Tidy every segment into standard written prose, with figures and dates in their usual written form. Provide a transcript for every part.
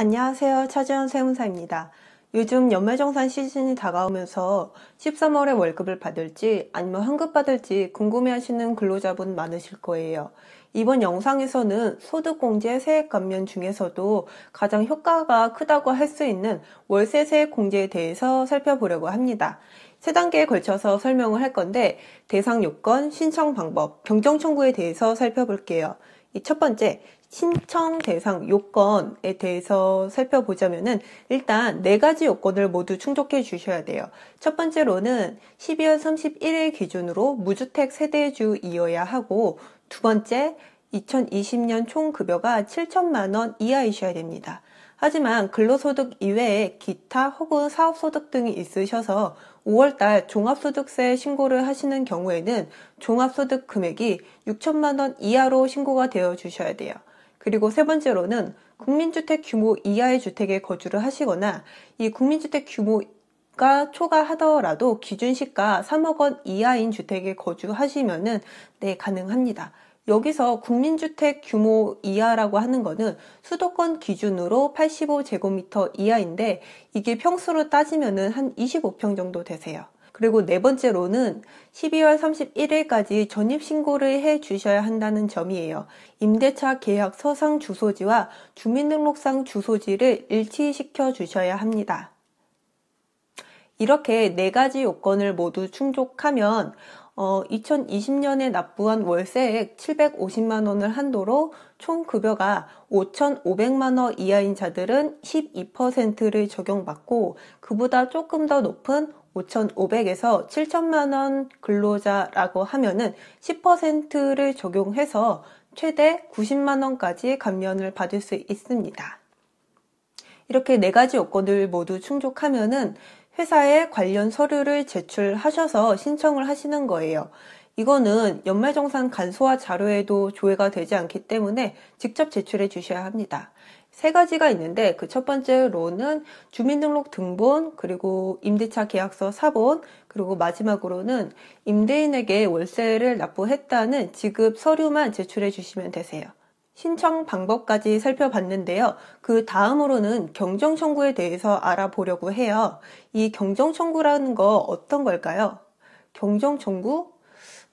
안녕하세요. 차지연 세무사입니다. 요즘 연말정산 시즌이 다가오면서 13월에 월급을 받을지 아니면 환급 받을지 궁금해하시는 근로자분 많으실 거예요. 이번 영상에서는 소득공제 세액 감면 중에서도 가장 효과가 크다고 할 수 있는 월세 세액 공제에 대해서 살펴보려고 합니다. 세 단계에 걸쳐서 설명을 할 건데 대상 요건, 신청 방법, 경정 청구에 대해서 살펴볼게요. 이 첫 번째, 신청 대상 요건에 대해서 살펴보자면은 일단 4가지 요건을 모두 충족해 주셔야 돼요. 첫 번째로는 12월 31일 기준으로 무주택 세대주이어야 하고, 두 번째, 2020년 총 급여가 7천만 원 이하이셔야 됩니다. 하지만 근로소득 이외에 기타 혹은 사업소득 등이 있으셔서 5월달 종합소득세 신고를 하시는 경우에는 종합소득 금액이 6천만 원 이하로 신고가 되어 주셔야 돼요. 그리고 세 번째로는 국민주택 규모 이하의 주택에 거주를 하시거나 이 국민주택 규모가 초과하더라도 기준시가 3억 원 이하인 주택에 거주하시면은 가능합니다. 여기서 국민주택 규모 이하라고 하는 거는 수도권 기준으로 85제곱미터 이하인데 이게 평수로 따지면은 한 25평 정도 되세요. 그리고 네 번째로는 12월 31일까지 전입신고를 해 주셔야 한다는 점이에요. 임대차 계약 서상 주소지와 주민등록상 주소지를 일치시켜 주셔야 합니다. 이렇게 4가지 요건을 모두 충족하면 2020년에 납부한 월세액 750만 원을 한도로 총 급여가 5,500만 원 이하인 자들은 12%를 적용받고 그보다 조금 더 높은 5,500에서 7천만 원 근로자라고 하면은 10%를 적용해서 최대 90만 원까지 감면을 받을 수 있습니다. 이렇게 4가지 요건을 모두 충족하면은 회사에 관련 서류를 제출하셔서 신청을 하시는 거예요. 이거는 연말정산 간소화 자료에도 조회가 되지 않기 때문에 직접 제출해 주셔야 합니다. 3가지가 있는데 그 첫 번째로는 주민등록 등본, 그리고 임대차 계약서 사본, 그리고 마지막으로는 임대인에게 월세를 납부했다는 지급 서류만 제출해 주시면 되세요. 신청 방법까지 살펴봤는데요. 그 다음으로는 경정 청구에 대해서 알아보려고 해요. 이 경정 청구라는 거 어떤 걸까요? 경정 청구?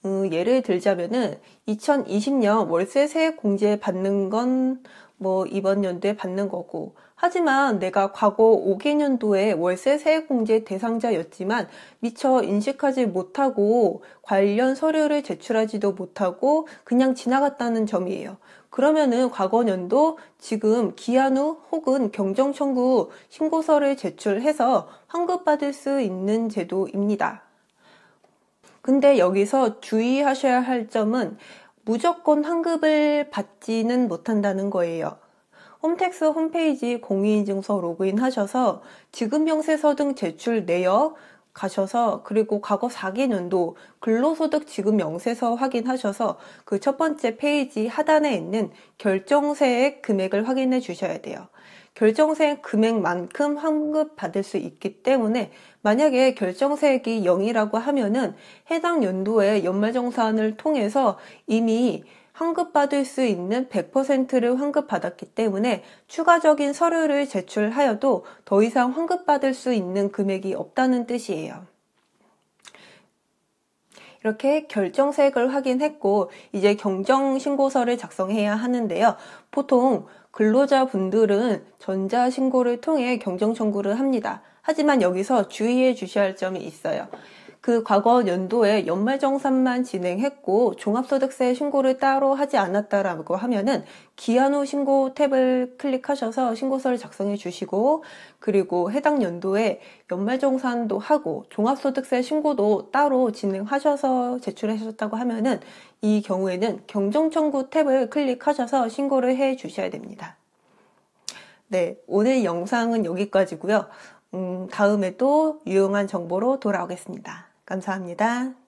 예를 들자면은 2020년 월세 세액 공제 받는 건 이번 연도에 받는 거고, 하지만 내가 과거 5개년도에 월세 세액 공제 대상자였지만 미처 인식하지 못하고 관련 서류를 제출하지도 못하고 그냥 지나갔다는 점이에요. 그러면은 과거 년도 지금 기한 후 혹은 경정 청구 신고서를 제출해서 환급받을 수 있는 제도입니다. 근데 여기서 주의하셔야 할 점은 무조건 환급을 받지는 못한다는 거예요. 홈택스 홈페이지 공인인증서 로그인 하셔서 지급 명세서 등 제출 내역 가셔서, 그리고 과거 4개년도 근로소득 지급 명세서 확인하셔서 그 첫 번째 페이지 하단에 있는 결정세액 금액을 확인해 주셔야 돼요. 결정세액 금액만큼 환급 받을 수 있기 때문에 만약에 결정세액이 0이라고 하면은 해당 연도에 연말정산을 통해서 이미 환급받을 수 있는 100%를 환급받았기 때문에 추가적인 서류를 제출하여도 더 이상 환급받을 수 있는 금액이 없다는 뜻이에요. 이렇게 결정세액을 확인했고 이제 경정신고서를 작성해야 하는데요. 보통 근로자분들은 전자신고를 통해 경정청구를 합니다. 하지만 여기서 주의해 주셔야 할 점이 있어요. 그 과거 연도에 연말정산만 진행했고 종합소득세 신고를 따로 하지 않았다라고 하면은 기한 후 신고 탭을 클릭하셔서 신고서를 작성해 주시고, 그리고 해당 연도에 연말정산도 하고 종합소득세 신고도 따로 진행하셔서 제출하셨다고 하면은 이 경우에는 경정청구 탭을 클릭하셔서 신고를 해 주셔야 됩니다. 네, 오늘 영상은 여기까지고요. 다음에 또 유용한 정보로 돌아오겠습니다. 감사합니다.